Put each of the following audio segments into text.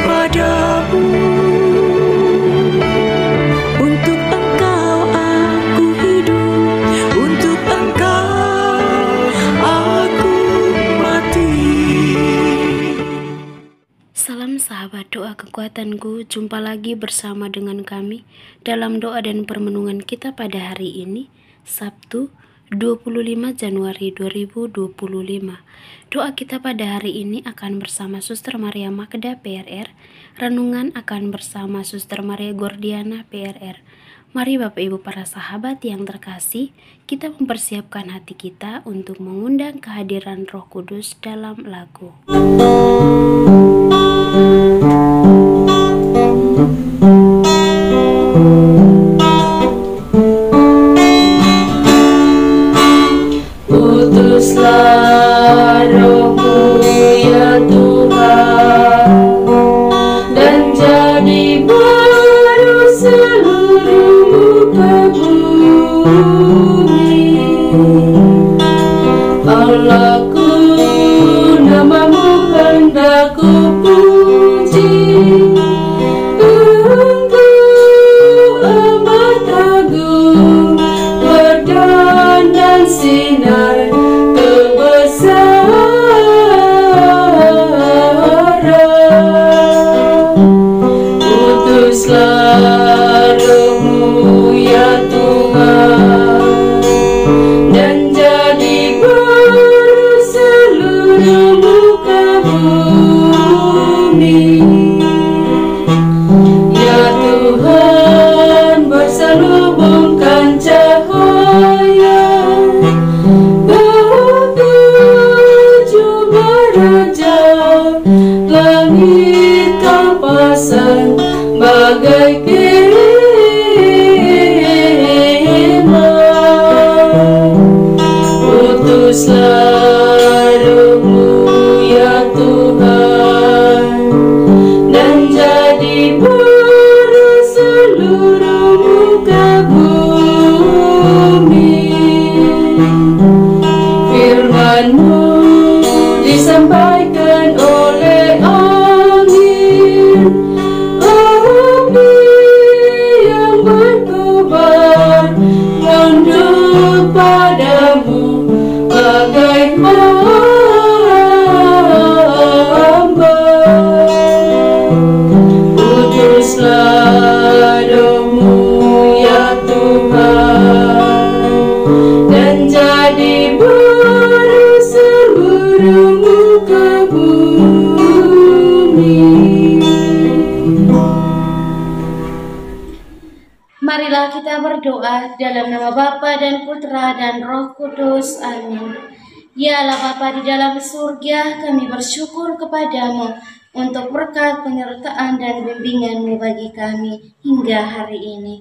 padamu. Untuk Engkau aku hidup, untuk Engkau aku mati. Salam sahabat doa kekuatanku, jumpa lagi bersama dengan kami dalam doa dan permenungan kita pada hari ini, Sabtu 25 Januari 2025. Doa kita pada hari ini akan bersama Suster Maria Magda PRR, renungan akan bersama Suster Maria Gordiana PRR. Mari Bapak Ibu para sahabat yang terkasih, kita mempersiapkan hati kita untuk mengundang kehadiran Roh Kudus dalam lagu. Utuslah Roh-Mu ya Tuhan, dan jadi baru seluruh muka bumi. Allahku, nama-Mu hendak ku puji. Engkau amat agung, berdandan sinar Utuslah Roh-Mu ya Tuhan, dan jadi baru seluruh muka bumi. Ya Tuhan, berselubungkan cahaya ketujuh beraja, langit Kau pasang bagai kemah. Utuslah Roh-Mu ya Tuhan, dan jadi baru seluruh muka bumi. Firman-Mu disampaikan oleh angin, api yang berkobar tunduk padamu bagai hamba. Utuslah Roh-Mu ya Tuhan, dan jadi baru seluruh muka bumi. Marilah kita berdoa dalam nama Bapa dan Putra dan Roh Kudus. Amin. Ya Allah Bapa di dalam surga, kami bersyukur kepadamu untuk berkat penyertaan dan bimbingan-Mu bagi kami hingga hari ini.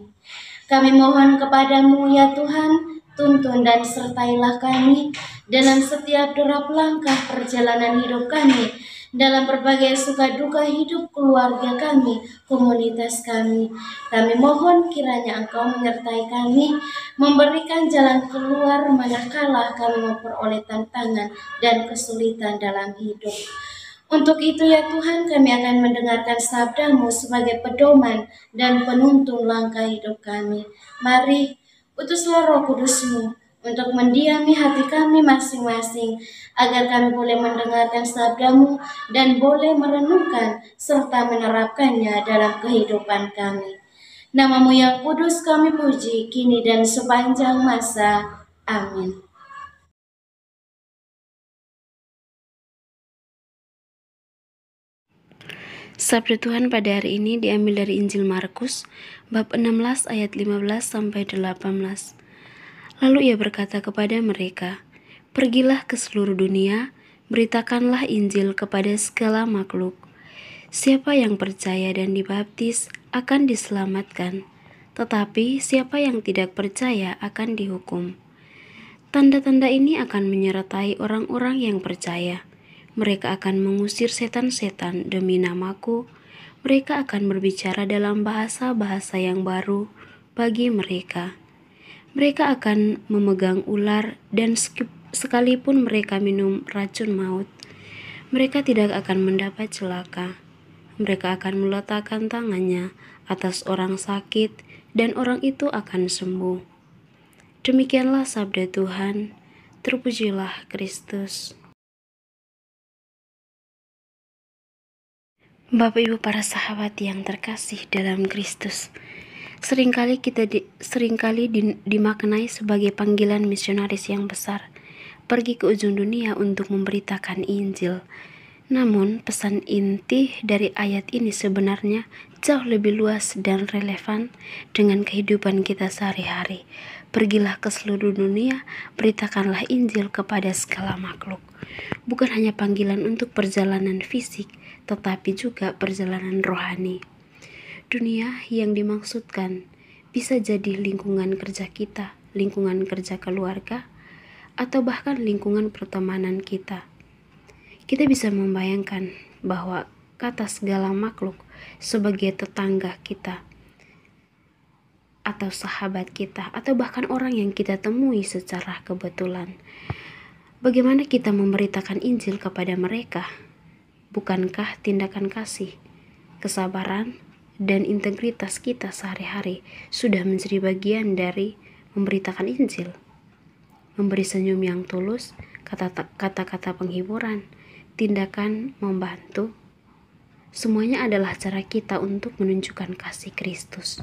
Kami mohon kepadamu ya Tuhan, tuntun dan sertailah kami dalam setiap derap langkah perjalanan hidup kami, dalam berbagai suka duka hidup keluarga kami, komunitas kami. Kami mohon kiranya Engkau menyertai kami, memberikan jalan keluar manakala kami memperoleh tantangan dan kesulitan dalam hidup. Untuk itu ya Tuhan, kami akan mendengarkan sabda-Mu sebagai pedoman dan penuntun langkah hidup kami. Mari, utuslah Roh Kudus-Mu untuk mendiami hati kami masing-masing, agar kami boleh mendengarkan sabda-Mu dan boleh merenungkan serta menerapkannya dalam kehidupan kami. Nama-Mu yang kudus kami puji, kini dan sepanjang masa. Amin. Sabda Tuhan pada hari ini diambil dari Injil Markus, bab 16 ayat 15-18. Lalu ia berkata kepada mereka, "Pergilah ke seluruh dunia, beritakanlah Injil kepada segala makhluk. Siapa yang percaya dan dibaptis akan diselamatkan, tetapi siapa yang tidak percaya akan dihukum. Tanda-tanda ini akan menyertai orang-orang yang percaya. Mereka akan mengusir setan-setan demi namaku. Mereka akan berbicara dalam bahasa-bahasa yang baru bagi mereka. Mereka akan memegang ular, dan sekalipun mereka minum racun maut, mereka tidak akan mendapat celaka. Mereka akan meletakkan tangannya atas orang sakit dan orang itu akan sembuh. Demikianlah sabda Tuhan. Terpujilah Kristus. Bapak Ibu para sahabat yang terkasih dalam Kristus, seringkali dimaknai sebagai panggilan misionaris yang besar, pergi ke ujung dunia untuk memberitakan Injil. Namun, pesan inti dari ayat ini sebenarnya jauh lebih luas dan relevan dengan kehidupan kita sehari-hari. Pergilah ke seluruh dunia, beritakanlah Injil kepada segala makhluk. Bukan hanya panggilan untuk perjalanan fisik, tetapi juga perjalanan rohani. Dunia yang dimaksudkan bisa jadi lingkungan kerja kita, lingkungan kerja keluarga, atau bahkan lingkungan pertemanan kita. Kita bisa membayangkan bahwa kata segala makhluk sebagai tetangga kita, atau sahabat kita, atau bahkan orang yang kita temui secara kebetulan. Bagaimana kita memberitakan Injil kepada mereka? Bukankah tindakan kasih, kesabaran, dan integritas kita sehari-hari sudah menjadi bagian dari memberitakan Injil? Memberi senyum yang tulus, kata-kata penghiburan, tindakan membantu, semuanya adalah cara kita untuk menunjukkan kasih Kristus.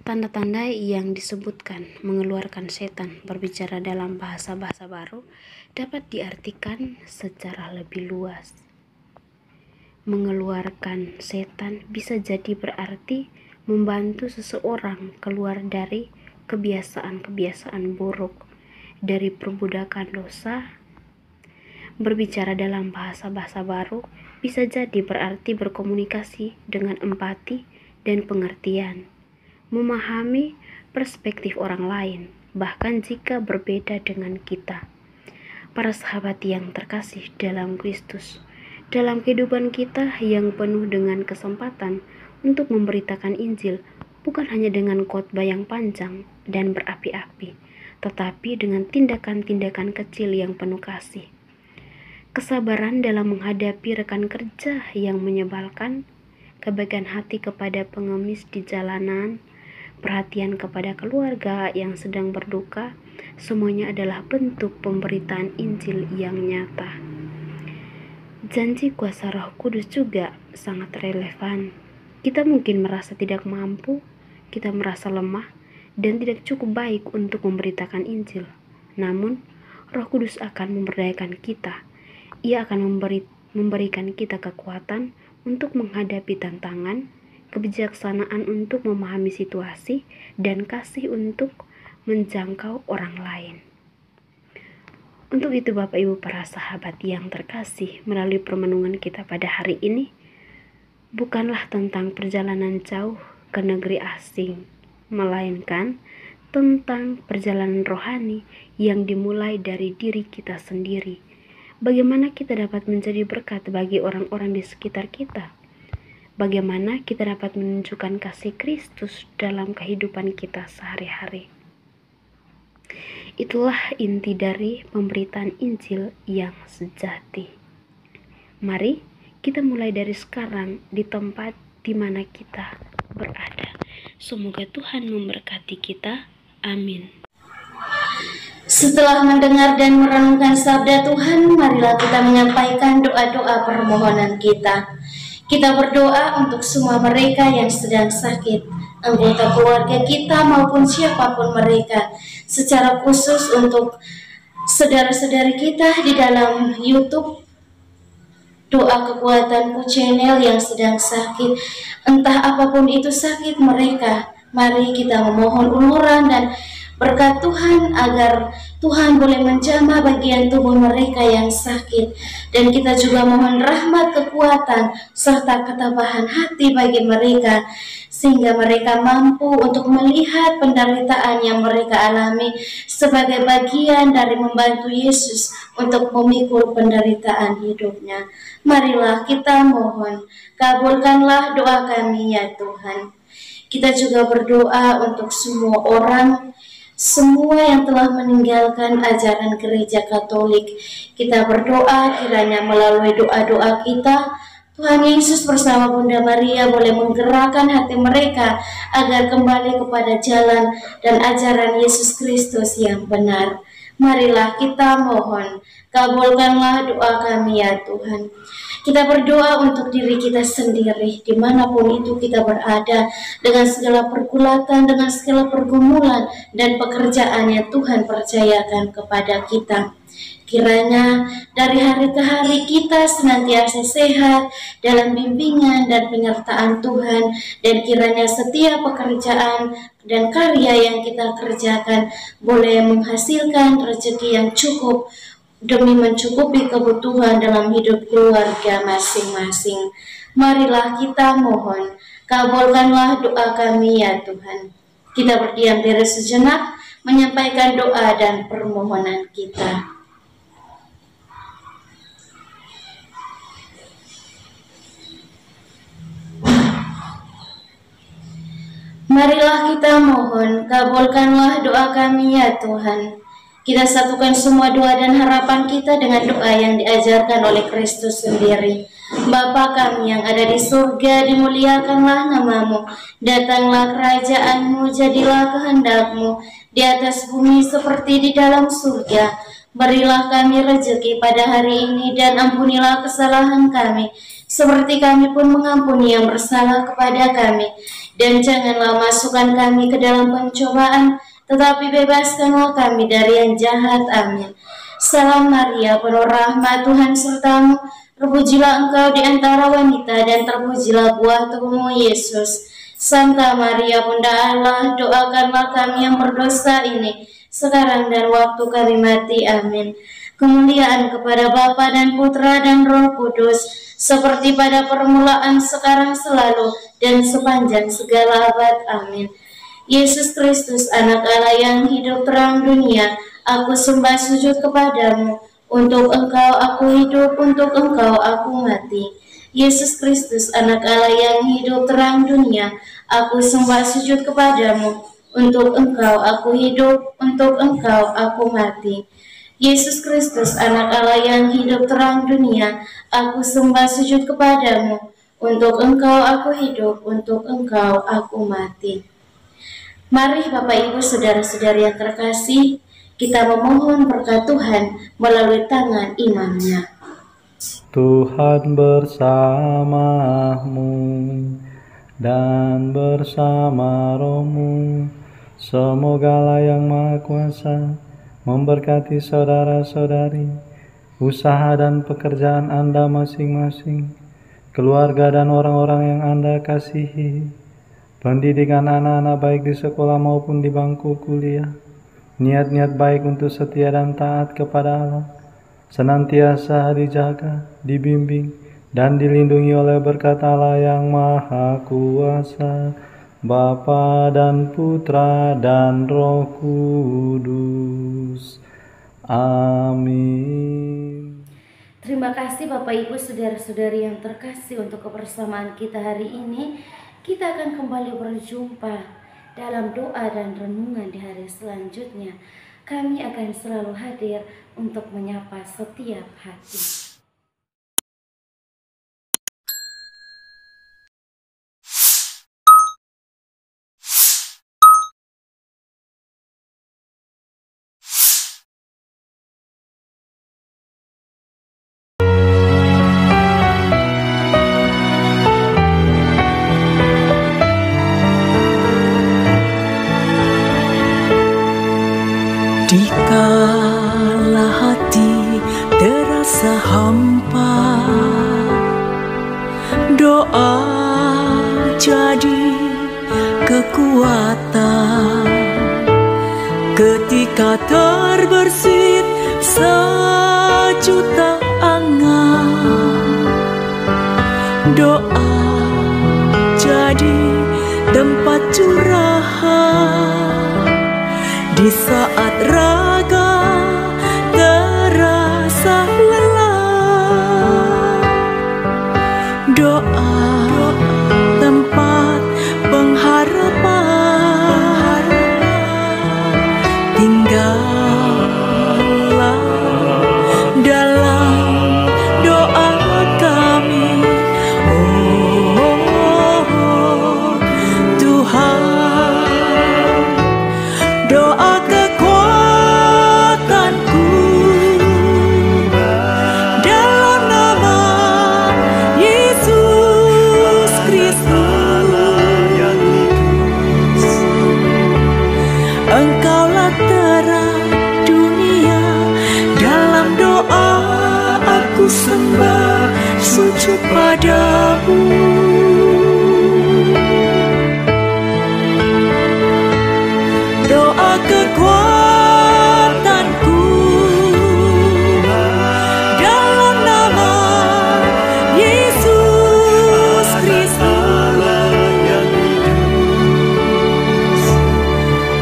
Tanda-tanda yang disebutkan mengeluarkan setan, berbicara dalam bahasa-bahasa baru, dapat diartikan secara lebih luas. Mengeluarkan setan bisa jadi berarti membantu seseorang keluar dari kebiasaan-kebiasaan buruk, dari perbudakan dosa. Berbicara dalam bahasa-bahasa baru bisa jadi berarti berkomunikasi dengan empati dan pengertian, memahami perspektif orang lain, bahkan jika berbeda dengan kita. Para sahabat yang terkasih dalam Kristus, dalam kehidupan kita yang penuh dengan kesempatan untuk memberitakan Injil, bukan hanya dengan khotbah yang panjang dan berapi-api, tetapi dengan tindakan-tindakan kecil yang penuh kasih. Kesabaran dalam menghadapi rekan kerja yang menyebalkan, kebaikan hati kepada pengemis di jalanan, perhatian kepada keluarga yang sedang berduka, semuanya adalah bentuk pemberitaan Injil yang nyata. Janji kuasa Roh Kudus juga sangat relevan. Kita mungkin merasa tidak mampu, kita merasa lemah, dan tidak cukup baik untuk memberitakan Injil. Namun, Roh Kudus akan memberdayakan kita. Ia akan memberikan kita kekuatan untuk menghadapi tantangan, kebijaksanaan untuk memahami situasi, dan kasih untuk menjangkau orang lain. Untuk itu Bapak Ibu para sahabat yang terkasih, melalui permenungan kita pada hari ini, bukanlah tentang perjalanan jauh ke negeri asing, melainkan tentang perjalanan rohani yang dimulai dari diri kita sendiri. Bagaimana kita dapat menjadi berkat bagi orang-orang di sekitar kita? Bagaimana kita dapat menunjukkan kasih Kristus dalam kehidupan kita sehari-hari? Itulah inti dari pemberitaan Injil yang sejati. Mari kita mulai dari sekarang di tempat di mana kita berada. Semoga Tuhan memberkati kita. Amin. Setelah mendengar dan merenungkan sabda Tuhan, marilah kita menyampaikan doa-doa permohonan kita. Kita berdoa untuk semua mereka yang sedang sakit, anggota keluarga kita maupun siapapun mereka, secara khusus untuk saudara-saudari kita di dalam YouTube Doa Kekuatanku Channel yang sedang sakit, entah apapun itu sakit mereka. Mari kita memohon uluran dan berkat Tuhan agar Tuhan boleh menjamah bagian tubuh mereka yang sakit, dan kita juga mohon rahmat, kekuatan, serta ketabahan hati bagi mereka, sehingga mereka mampu untuk melihat penderitaan yang mereka alami sebagai bagian dari membantu Yesus untuk memikul penderitaan hidupnya. Marilah kita mohon, kabulkanlah doa kami ya Tuhan. Kita juga berdoa untuk semua orang, semua yang telah meninggalkan ajaran gereja Katolik. Kita berdoa kiranya melalui doa-doa kita, Tuhan Yesus bersama Bunda Maria boleh menggerakkan hati mereka agar kembali kepada jalan dan ajaran Yesus Kristus yang benar. Marilah kita mohon, kabulkanlah doa kami ya Tuhan. Kita berdoa untuk diri kita sendiri, dimanapun itu kita berada, dengan segala pergulatan, dengan segala pergumulan dan pekerjaan yang Tuhan percayakan kepada kita. Kiranya dari hari ke hari kita senantiasa sehat dalam bimbingan dan penyertaan Tuhan, dan kiranya setiap pekerjaan dan karya yang kita kerjakan boleh menghasilkan rezeki yang cukup demi mencukupi kebutuhan dalam hidup keluarga masing-masing. Marilah kita mohon, kabulkanlah doa kami ya Tuhan. Kita berdiam diri sejenak, menyampaikan doa dan permohonan kita. Marilah kita mohon, kabulkanlah doa kami ya Tuhan. Kita satukan semua doa dan harapan kita dengan doa yang diajarkan oleh Kristus sendiri. Bapa kami yang ada di surga, dimuliakanlah namamu. Datanglah kerajaanmu, jadilah kehendakmu di atas bumi seperti di dalam surga. Berilah kami rezeki pada hari ini dan ampunilah kesalahan kami, seperti kami pun mengampuni yang bersalah kepada kami. Dan janganlah masukkan kami ke dalam pencobaan, tetapi bebaskanlah kami dari yang jahat. Amin. Salam Maria, penuh rahmat, Tuhan sertamu. Terpujilah engkau di antara wanita, dan terpujilah buah tubuhmu Yesus. Santa Maria, Bunda Allah, doakanlah kami yang berdosa ini, sekarang dan waktu kami mati. Amin. Kemuliaan kepada Bapa dan Putra dan Roh Kudus, seperti pada permulaan, sekarang, selalu, dan sepanjang segala abad. Amin. Yesus Kristus, anak Allah yang hidup terang dunia, aku sembah sujud kepadamu. Untuk engkau aku hidup, untuk engkau aku mati. Yesus Kristus, anak Allah yang hidup terang dunia, aku sembah sujud kepadamu. Untuk engkau aku hidup, untuk engkau aku mati. Yesus Kristus, anak Allah yang hidup terang dunia, aku sembah sujud kepadamu. Untuk engkau aku hidup, untuk engkau aku mati. Mari Bapak Ibu saudara-saudari yang terkasih, kita memohon berkat Tuhan melalui tangan imamnya. Tuhan bersamamu dan bersama rohmu. Semoga Allah yang Maha Kuasa memberkati saudara-saudari, usaha dan pekerjaan Anda masing-masing, keluarga dan orang-orang yang Anda kasihi, pendidikan anak-anak baik di sekolah maupun di bangku kuliah, niat-niat baik untuk setia dan taat kepada Allah, senantiasa dijaga, dibimbing, dan dilindungi oleh berkat Allah yang Maha Kuasa, Bapa dan Putra dan Roh Kudus. Amin. Terima kasih Bapak Ibu saudara-saudari yang terkasih untuk kebersamaan kita hari ini. Kita akan kembali berjumpa dalam doa dan renungan di hari selanjutnya. Kami akan selalu hadir untuk menyapa setiap hati. Dikala hati terasa hampa, doa jadi kekuatan. Ketika terbersit sejuta angan, doa jadi tempat curahan. Di saat raga terasa lelah, doa tempat pengharapan. Tinggallah dalam doa kami mengacu padamu. Doa kekuatanku dalam nama Yesus Kristus.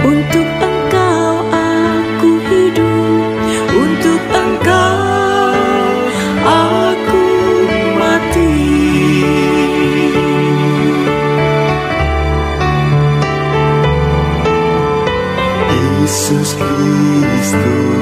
Untuk Engkau aku hidup, untuk Engkau aku mati. Yesus Kristus.